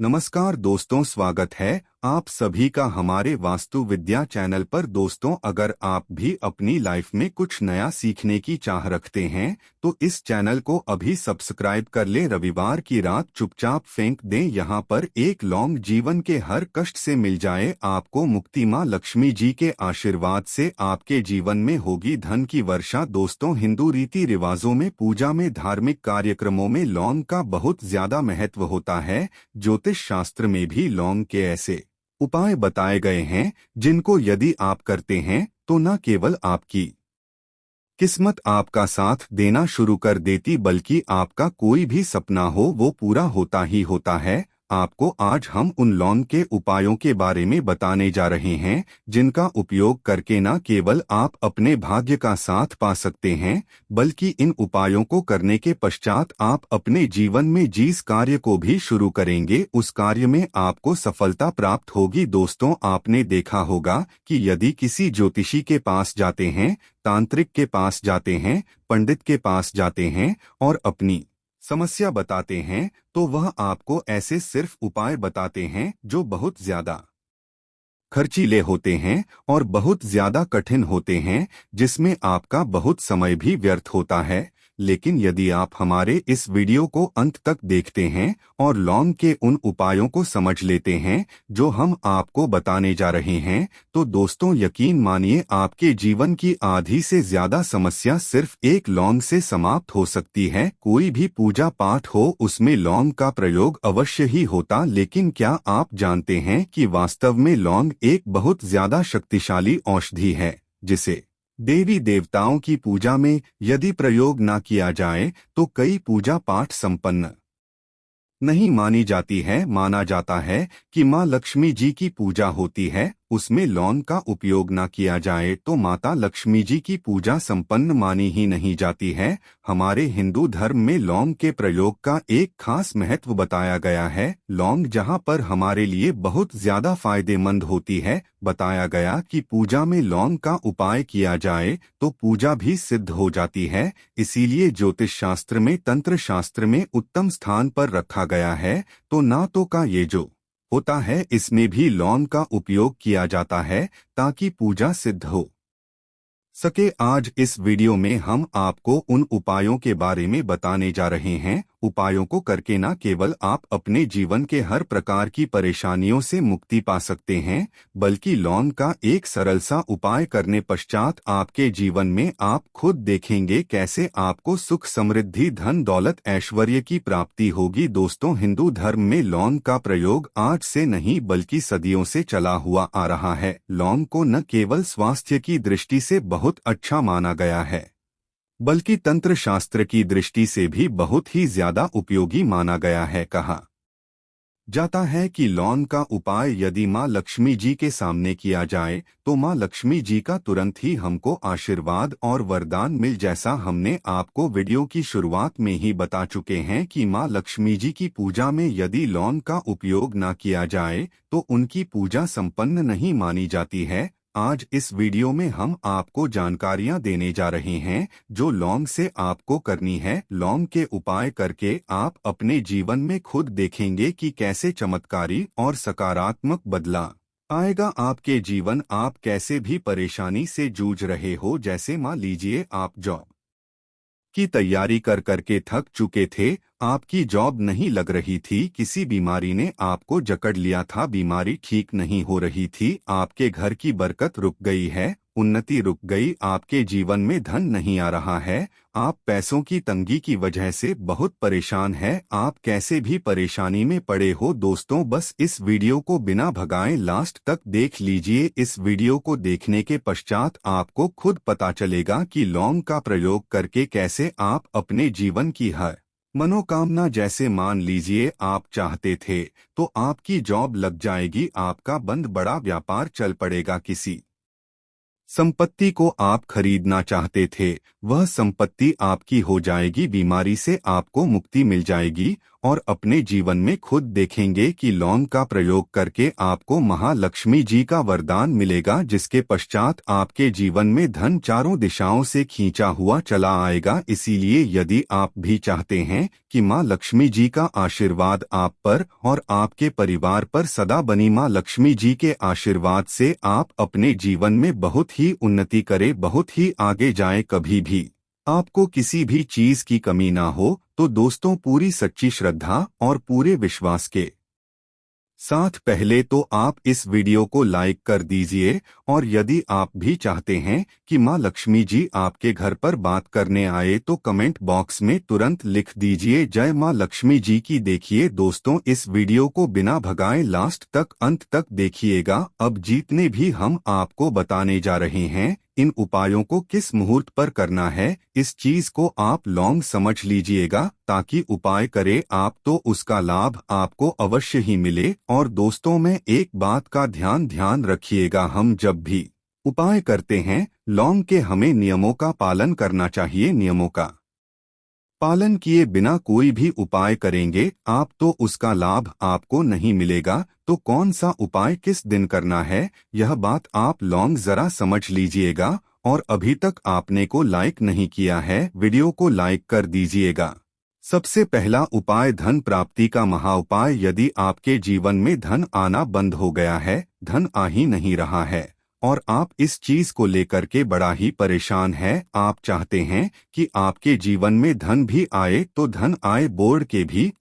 नमस्कार दोस्तों, स्वागत है आप सभी का हमारे वास्तु विद्या चैनल पर। दोस्तों, अगर आप भी अपनी लाइफ में कुछ नया सीखने की चाह रखते हैं तो इस चैनल को अभी सब्सक्राइब कर ले। रविवार की रात चुपचाप फेंक दें, यहाँ पर एक लौंग जीवन के हर कष्ट से मिल जाए आपको मुक्ति। माँ लक्ष्मी जी के आशीर्वाद से आपके जीवन में होगी धन की वर्षा। दोस्तों, हिंदू रीति रिवाजों में, पूजा में, धार्मिक कार्यक्रमों में लौंग का बहुत ज्यादा महत्व होता है। ज्योतिष शास्त्र में भी लौंग के ऐसे उपाय बताए गए हैं जिनको यदि आप करते हैं तो न केवल आपकी किस्मत आपका साथ देना शुरू कर देती बल्कि आपका कोई भी सपना हो वो पूरा होता ही होता है। आपको आज हम उन लौंग के उपायों के बारे में बताने जा रहे हैं जिनका उपयोग करके न केवल आप अपने भाग्य का साथ पा सकते हैं बल्कि इन उपायों को करने के पश्चात आप अपने जीवन में जिस कार्य को भी शुरू करेंगे उस कार्य में आपको सफलता प्राप्त होगी। दोस्तों, आपने देखा होगा कि यदि किसी ज्योतिषी के पास जाते हैं, तांत्रिक के पास जाते हैं, पंडित के पास जाते हैं और अपनी समस्या बताते हैं तो वह आपको ऐसे सिर्फ उपाय बताते हैं जो बहुत ज्यादा खर्चीले होते हैं और बहुत ज्यादा कठिन होते हैं, जिसमें आपका बहुत समय भी व्यर्थ होता है। लेकिन यदि आप हमारे इस वीडियो को अंत तक देखते हैं और लौंग के उन उपायों को समझ लेते हैं जो हम आपको बताने जा रहे हैं तो दोस्तों यकीन मानिए आपके जीवन की आधी से ज्यादा समस्या सिर्फ एक लौंग से समाप्त हो सकती है। कोई भी पूजा पाठ हो उसमें लौंग का प्रयोग अवश्य ही होता, लेकिन क्या आप जानते हैं कि वास्तव में लौंग एक बहुत ज्यादा शक्तिशाली औषधि है जिसे देवी देवताओं की पूजा में यदि प्रयोग न किया जाए तो कई पूजा पाठ संपन्न नहीं मानी जाती है। माना जाता है कि माँ लक्ष्मी जी की पूजा होती है, उसमें लौंग का उपयोग न किया जाए तो माता लक्ष्मी जी की पूजा संपन्न मानी ही नहीं जाती है। हमारे हिंदू धर्म में लौंग के प्रयोग का एक खास महत्व बताया गया है। लौंग जहाँ पर हमारे लिए बहुत ज्यादा फायदेमंद होती है, बताया गया कि पूजा में लौंग का उपाय किया जाए तो पूजा भी सिद्ध हो जाती है। इसीलिए ज्योतिष शास्त्र में, तंत्र शास्त्र में उत्तम स्थान पर रखा गया है। तो ना तो का ये जो होता है इसमें भी लौंग का उपयोग किया जाता है ताकि पूजा सिद्ध हो सके। आज इस वीडियो में हम आपको उन उपायों के बारे में बताने जा रहे हैं। उपायों को करके न केवल आप अपने जीवन के हर प्रकार की परेशानियों से मुक्ति पा सकते हैं बल्कि लौंग का एक सरल सा उपाय करने पश्चात आपके जीवन में आप खुद देखेंगे कैसे आपको सुख, समृद्धि, धन, दौलत, ऐश्वर्य की प्राप्ति होगी। दोस्तों, हिंदू धर्म में लौंग का प्रयोग आज से नहीं बल्कि सदियों से चला हुआ आ रहा है। लौंग को न केवल स्वास्थ्य की दृष्टि से बहुत अच्छा माना गया है बल्कि तंत्र शास्त्र की दृष्टि से भी बहुत ही ज्यादा उपयोगी माना गया है। कहा जाता है कि लौंग का उपाय यदि माँ लक्ष्मी जी के सामने किया जाए तो माँ लक्ष्मी जी का तुरंत ही हमको आशीर्वाद और वरदान मिल, जैसा हमने आपको वीडियो की शुरुआत में ही बता चुके हैं कि माँ लक्ष्मी जी की पूजा में यदि लौंग का उपयोग न किया जाए तो उनकी पूजा संपन्न नहीं मानी जाती है। आज इस वीडियो में हम आपको जानकारियां देने जा रहे हैं जो लौंग से आपको करनी है। लौंग के उपाय करके आप अपने जीवन में खुद देखेंगे कि कैसे चमत्कारी और सकारात्मक बदलाव आएगा आपके जीवन। आप कैसे भी परेशानी से जूझ रहे हो, जैसे मान लीजिए आप जॉब की तैयारी कर करके थक चुके थे, आपकी जॉब नहीं लग रही थी, किसी बीमारी ने आपको जकड़ लिया था, बीमारी ठीक नहीं हो रही थी, आपके घर की बरकत रुक गई है, उन्नति रुक गई, आपके जीवन में धन नहीं आ रहा है, आप पैसों की तंगी की वजह से बहुत परेशान हैं, आप कैसे भी परेशानी में पड़े हो। दोस्तों, बस इस वीडियो को बिना भगाए लास्ट तक देख लीजिए। इस वीडियो को देखने के पश्चात आपको खुद पता चलेगा कि लौंग का प्रयोग करके कैसे आप अपने जीवन की हर मनोकामना, जैसे मान लीजिए आप चाहते थे तो आपकी जॉब लग जाएगी, आपका बंद बड़ा व्यापार चल पड़ेगा, किसी संपत्ति को आप खरीदना चाहते थे वह संपत्ति आपकी हो जाएगी, बीमारी से आपको मुक्ति मिल जाएगी और अपने जीवन में खुद देखेंगे कि लौंग का प्रयोग करके आपको महालक्ष्मी जी का वरदान मिलेगा, जिसके पश्चात आपके जीवन में धन चारों दिशाओं से खींचा हुआ चला आएगा। इसीलिए यदि आप भी चाहते हैं कि माँ लक्ष्मी जी का आशीर्वाद आप पर और आपके परिवार पर सदा बनी माँ लक्ष्मी जी के आशीर्वाद से आप अपने जीवन में बहुत ही उन्नति करें, बहुत ही आगे जाएं, कभी भी आपको किसी भी चीज की कमी ना हो, तो दोस्तों पूरी सच्ची श्रद्धा और पूरे विश्वास के साथ पहले तो आप इस वीडियो को लाइक कर दीजिए। और यदि आप भी चाहते हैं कि माँ लक्ष्मी जी आपके घर पर बात करने आए तो कमेंट बॉक्स में तुरंत लिख दीजिए जय माँ लक्ष्मी जी की। देखिए दोस्तों, इस वीडियो को बिना भगाए लास्ट तक अंत तक देखिएगा। अब जितने भी हम आपको बताने जा रहे हैं, इन उपायों को किस मुहूर्त पर करना है, इस चीज को आप लौंग समझ लीजिएगा, ताकि उपाय करे आप तो उसका लाभ आपको अवश्य ही मिले। और दोस्तों में एक बात का ध्यान रखिएगा, हम जब भी उपाय करते हैं लौंग के, हमें नियमों का पालन करना चाहिए। नियमों का पालन किए बिना कोई भी उपाय करेंगे आप तो उसका लाभ आपको नहीं मिलेगा। तो कौन सा उपाय किस दिन करना है, यह बात आप लौंग जरा समझ लीजिएगा। और अभी तक आपने को लाइक नहीं किया है, वीडियो को लाइक कर दीजिएगा। सबसे पहला उपाय धन प्राप्ति का महा उपाय। यदि आपके जीवन में धन आना बंद हो गया है, धन आ ही नहीं रहा है और आप इस चीज को लेकर के बड़ा ही परेशान है, आप चाहते हैं कि आपके जीवन में धन भी आए, तो धन आए बोर्ड के भी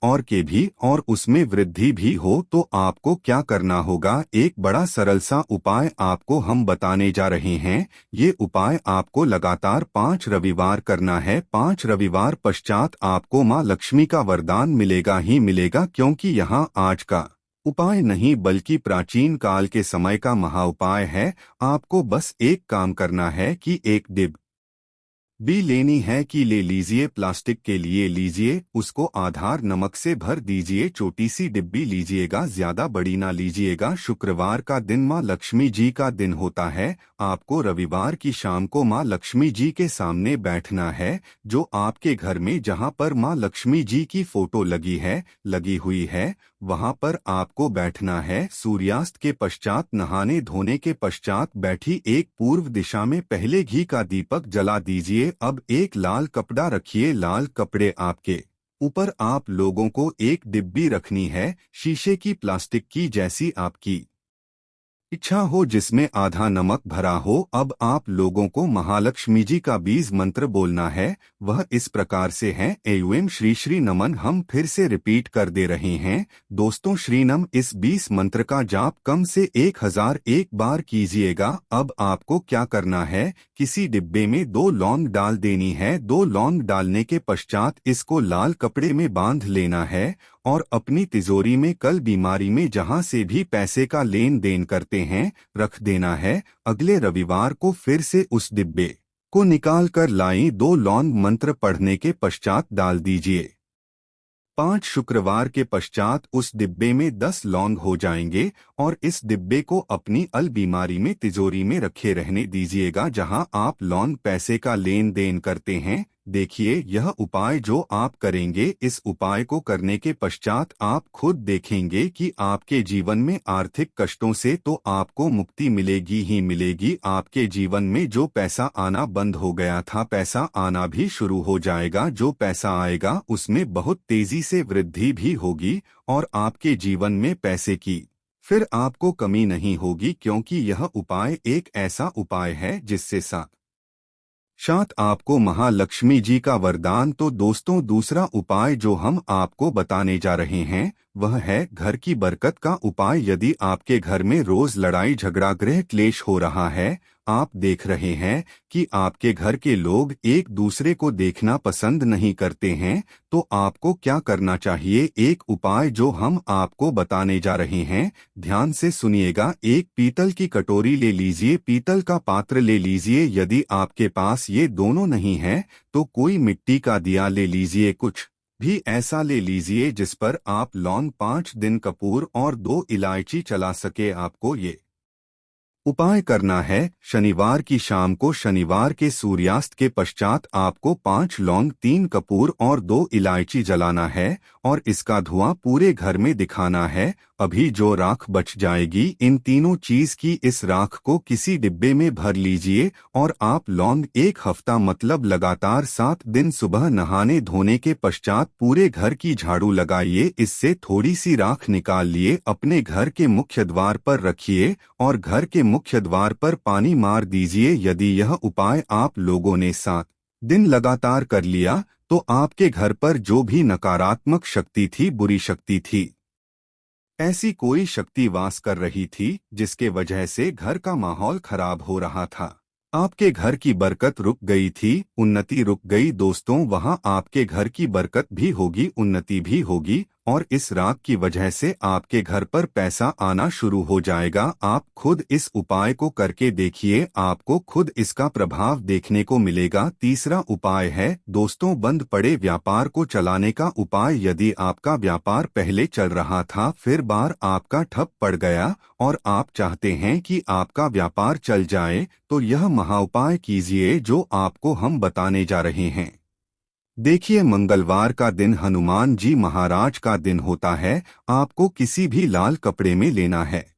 और उसमें वृद्धि भी हो, तो आपको क्या करना होगा, एक बड़ा सरल सा उपाय आपको हम बताने जा रहे हैं। ये उपाय आपको लगातार 5 रविवार करना है। 5 रविवार पश्चात आपको माँ लक्ष्मी का वरदान मिलेगा ही मिलेगा, क्योंकि यहाँ आज का उपाय नहीं बल्कि प्राचीन काल के समय का महा उपाय है। आपको बस एक काम करना है कि एक डिब्बी लेनी है कि ले लीजिए, प्लास्टिक के लिए लीजिए, उसको आधार नमक से भर दीजिए। छोटी सी डिब्बी लीजिएगा, ज्यादा बड़ी ना लीजिएगा। शुक्रवार का दिन माँ लक्ष्मी जी का दिन होता है। आपको रविवार की शाम को माँ लक्ष्मी जी के सामने बैठना है, जो आपके घर में जहाँ पर माँ लक्ष्मी जी की फोटो लगी हुई है, वहां पर आपको बैठना है। सूर्यास्त के पश्चात, नहाने धोने के पश्चात बैठी एक पूर्व दिशा में पहले घी का दीपक जला दीजिए। अब एक लाल कपड़ा रखिए, लाल कपड़े आपके ऊपर आप लोगों को एक डिब्बी रखनी है, शीशे की, प्लास्टिक की, जैसी आपकी इच्छा हो, जिसमें आधा नमक भरा हो। अब आप लोगों को महालक्ष्मी जी का बीज मंत्र बोलना है। वह इस प्रकार से है, एवं श्री श्री नमन। हम फिर से रिपीट कर दे रहे हैं दोस्तों, श्री नम। इस 20 मंत्र का जाप कम से 1001 बार कीजिएगा। अब आपको क्या करना है, किसी डिब्बे में 2 लौंग डाल देनी है। 2 लौंग डालने के पश्चात इसको लाल कपड़े में बांध लेना है और अपनी तिजोरी में, कल बीमारी में जहां से भी पैसे का लेन देन करते हैं, रख देना है। अगले रविवार को फिर से उस डिब्बे को निकाल कर लाएं। 2 लौंग मंत्र पढ़ने के पश्चात डाल दीजिए। 5 शुक्रवार के पश्चात उस डिब्बे में 10 लौंग हो जाएंगे और इस डिब्बे को अपनी अल बीमारी में, तिजोरी में रखे रहने दीजिएगा, जहां आप लौंग पैसे का लेन देन करते हैं। देखिए, यह उपाय जो आप करेंगे, इस उपाय को करने के पश्चात आप खुद देखेंगे कि आपके जीवन में आर्थिक कष्टों से तो आपको मुक्ति मिलेगी ही मिलेगी। आपके जीवन में जो पैसा आना बंद हो गया था, पैसा आना भी शुरू हो जाएगा। जो पैसा आएगा उसमें बहुत तेजी से वृद्धि भी होगी और आपके जीवन में पैसे की फिर आपको कमी नहीं होगी, क्योंकि यह उपाय एक ऐसा उपाय है जिससे साथ आपको महालक्ष्मी जी का वरदान। तो दोस्तों, दूसरा उपाय जो हम आपको बताने जा रहे हैं वह है घर की बरकत का उपाय। यदि आपके घर में रोज लड़ाई झगड़ा, गृह क्लेश हो रहा है, आप देख रहे हैं कि आपके घर के लोग एक दूसरे को देखना पसंद नहीं करते हैं, तो आपको क्या करना चाहिए, एक उपाय जो हम आपको बताने जा रहे हैं, ध्यान से सुनिएगा। एक पीतल की कटोरी ले लीजिए, पीतल का पात्र ले लीजिए। यदि आपके पास ये दोनों नहीं है तो कोई मिट्टी का दिया ले लीजिए, कुछ भी ऐसा ले लीजिए जिस पर आप लौंग, 5 दिन कपूर और 2 इलायची चला सके। आपको ये उपाय करना है। शनिवार की शाम को, शनिवार के सूर्यास्त के पश्चात आपको 5 लौंग, 3 कपूर और 2 इलायची जलाना है और इसका धुआं पूरे घर में दिखाना है। अभी जो राख बच जाएगी, इन तीनों चीज की, इस राख को किसी डिब्बे में भर लीजिए और आप लौंग 1 हफ्ता मतलब लगातार 7 दिन सुबह नहाने धोने के पश्चात पूरे घर की झाड़ू लगाइए। इससे थोड़ी सी राख निकाल लिए अपने घर के मुख्य द्वार पर रखिए और घर के मुख्य द्वार पर पानी मार दीजिए। यदि यह उपाय आप लोगों ने 7 दिन लगातार कर लिया तो आपके घर पर जो भी नकारात्मक शक्ति थी, बुरी शक्ति थी, ऐसी कोई शक्ति वास कर रही थी जिसके वजह से घर का माहौल खराब हो रहा था, आपके घर की बरकत रुक गई थी, उन्नति रुक गई। दोस्तों, वहां आपके घर की बरकत भी होगी, उन्नति भी होगी और इस राख की वजह से आपके घर पर पैसा आना शुरू हो जाएगा। आप खुद इस उपाय को करके देखिए, आपको खुद इसका प्रभाव देखने को मिलेगा। तीसरा उपाय है दोस्तों, बंद पड़े व्यापार को चलाने का उपाय। यदि आपका व्यापार पहले चल रहा था, फिर बार आपका ठप पड़ गया और आप चाहते हैं कि आपका व्यापार चल जाए, तो यह महाउपाय कीजिए जो आपको हम बताने जा रहे हैं। देखिए, मंगलवार का दिन हनुमान जी महाराज का दिन होता है। आपको किसी भी लाल कपड़े में लेना है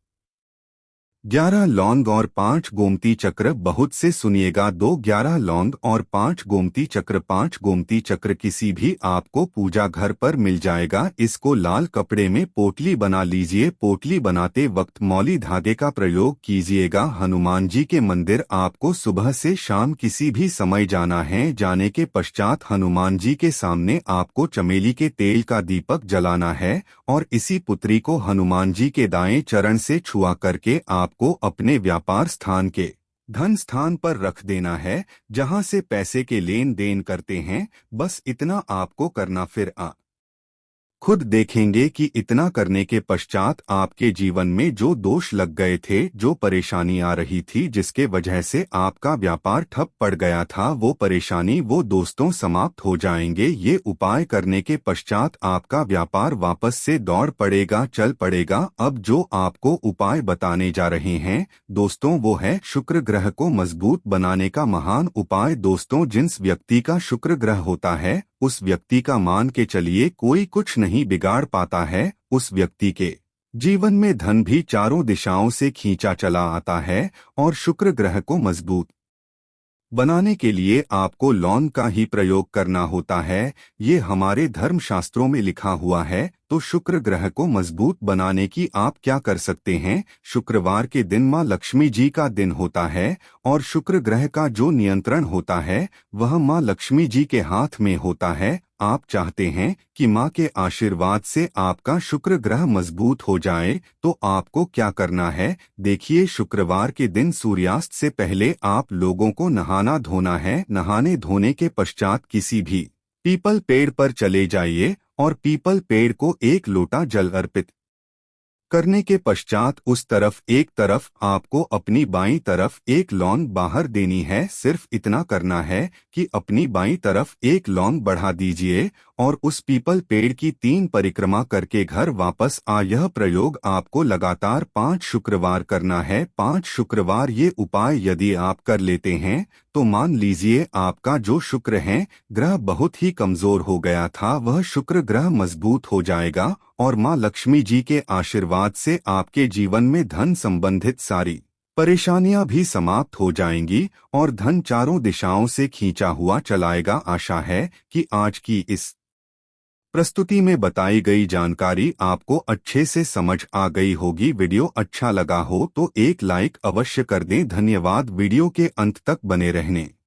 11 लौंग और 5 गोमती चक्र। बहुत से सुनिएगा, 11 लौंग और 5 गोमती चक्र। 5 गोमती चक्र किसी भी आपको पूजा घर पर मिल जाएगा। इसको लाल कपड़े में पोटली बना लीजिए। पोटली बनाते वक्त मौली धागे का प्रयोग कीजिएगा। हनुमान जी के मंदिर आपको सुबह से शाम किसी भी समय जाना है। जाने के पश्चात हनुमान जी के सामने आपको चमेली के तेल का दीपक जलाना है और इसी पुत्री को हनुमान जी के दाएं चरण से छुआ करके को अपने व्यापार स्थान के धन स्थान पर रख देना है, जहां से पैसे के लेन देन करते हैं। बस इतना आपको करना। फिर खुद देखेंगे कि इतना करने के पश्चात आपके जीवन में जो दोष लग गए थे, जो परेशानी आ रही थी, जिसके वजह से आपका व्यापार ठप पड़ गया था, वो परेशानी, वो दोस्तों समाप्त हो जाएंगे। ये उपाय करने के पश्चात आपका व्यापार वापस से दौड़ पड़ेगा, चल पड़ेगा। अब जो आपको उपाय बताने जा रहे हैं दोस्तों, वो है शुक्र ग्रह को मजबूत बनाने का महान उपाय। दोस्तों, जिस व्यक्ति का शुक्र ग्रह होता है, उस व्यक्ति का मान के चलिए कोई कुछ नहीं बिगाड़ पाता है। उस व्यक्ति के जीवन में धन भी चारों दिशाओं से खींचा चला आता है। और शुक्र ग्रह को मजबूत बनाने के लिए आपको लौंग का ही प्रयोग करना होता है। ये हमारे धर्मशास्त्रों में लिखा हुआ है। तो शुक्र ग्रह को मजबूत बनाने की आप क्या कर सकते हैं? शुक्रवार के दिन माँ लक्ष्मी जी का दिन होता है और शुक्र ग्रह का जो नियंत्रण होता है वह माँ लक्ष्मी जी के हाथ में होता है। आप चाहते हैं कि माँ के आशीर्वाद से आपका शुक्र ग्रह मजबूत हो जाए, तो आपको क्या करना है? देखिए, शुक्रवार के दिन सूर्यास्त से पहले आप लोगों को नहाना धोना है। नहाने धोने के पश्चात किसी भी पीपल पेड़ पर चले जाइए और पीपल पेड़ को 1 लोटा जल अर्पित करने के पश्चात उस तरफ एक तरफ आपको अपनी बाईं तरफ 1 लौंग बाहर देनी है। सिर्फ इतना करना है कि अपनी बाईं तरफ 1 लौंग बढ़ा दीजिए और उस पीपल पेड़ की 3 परिक्रमा करके घर वापस आ। यह प्रयोग आपको लगातार 5 शुक्रवार करना है। 5 शुक्रवार ये उपाय यदि आप कर लेते हैं तो मान लीजिए आपका जो शुक्र है ग्रह बहुत ही कमजोर हो गया था, वह शुक्र ग्रह मजबूत हो जाएगा और माँ लक्ष्मी जी के आशीर्वाद से आपके जीवन में धन संबंधित सारी परेशानियां भी समाप्त हो जाएंगी और धन चारों दिशाओं से खींचा हुआ चलाएगा। आशा है कि आज की इस प्रस्तुति में बताई गई जानकारी आपको अच्छे से समझ आ गई होगी। वीडियो अच्छा लगा हो तो एक लाइक अवश्य कर दें। धन्यवाद वीडियो के अंत तक बने रहने।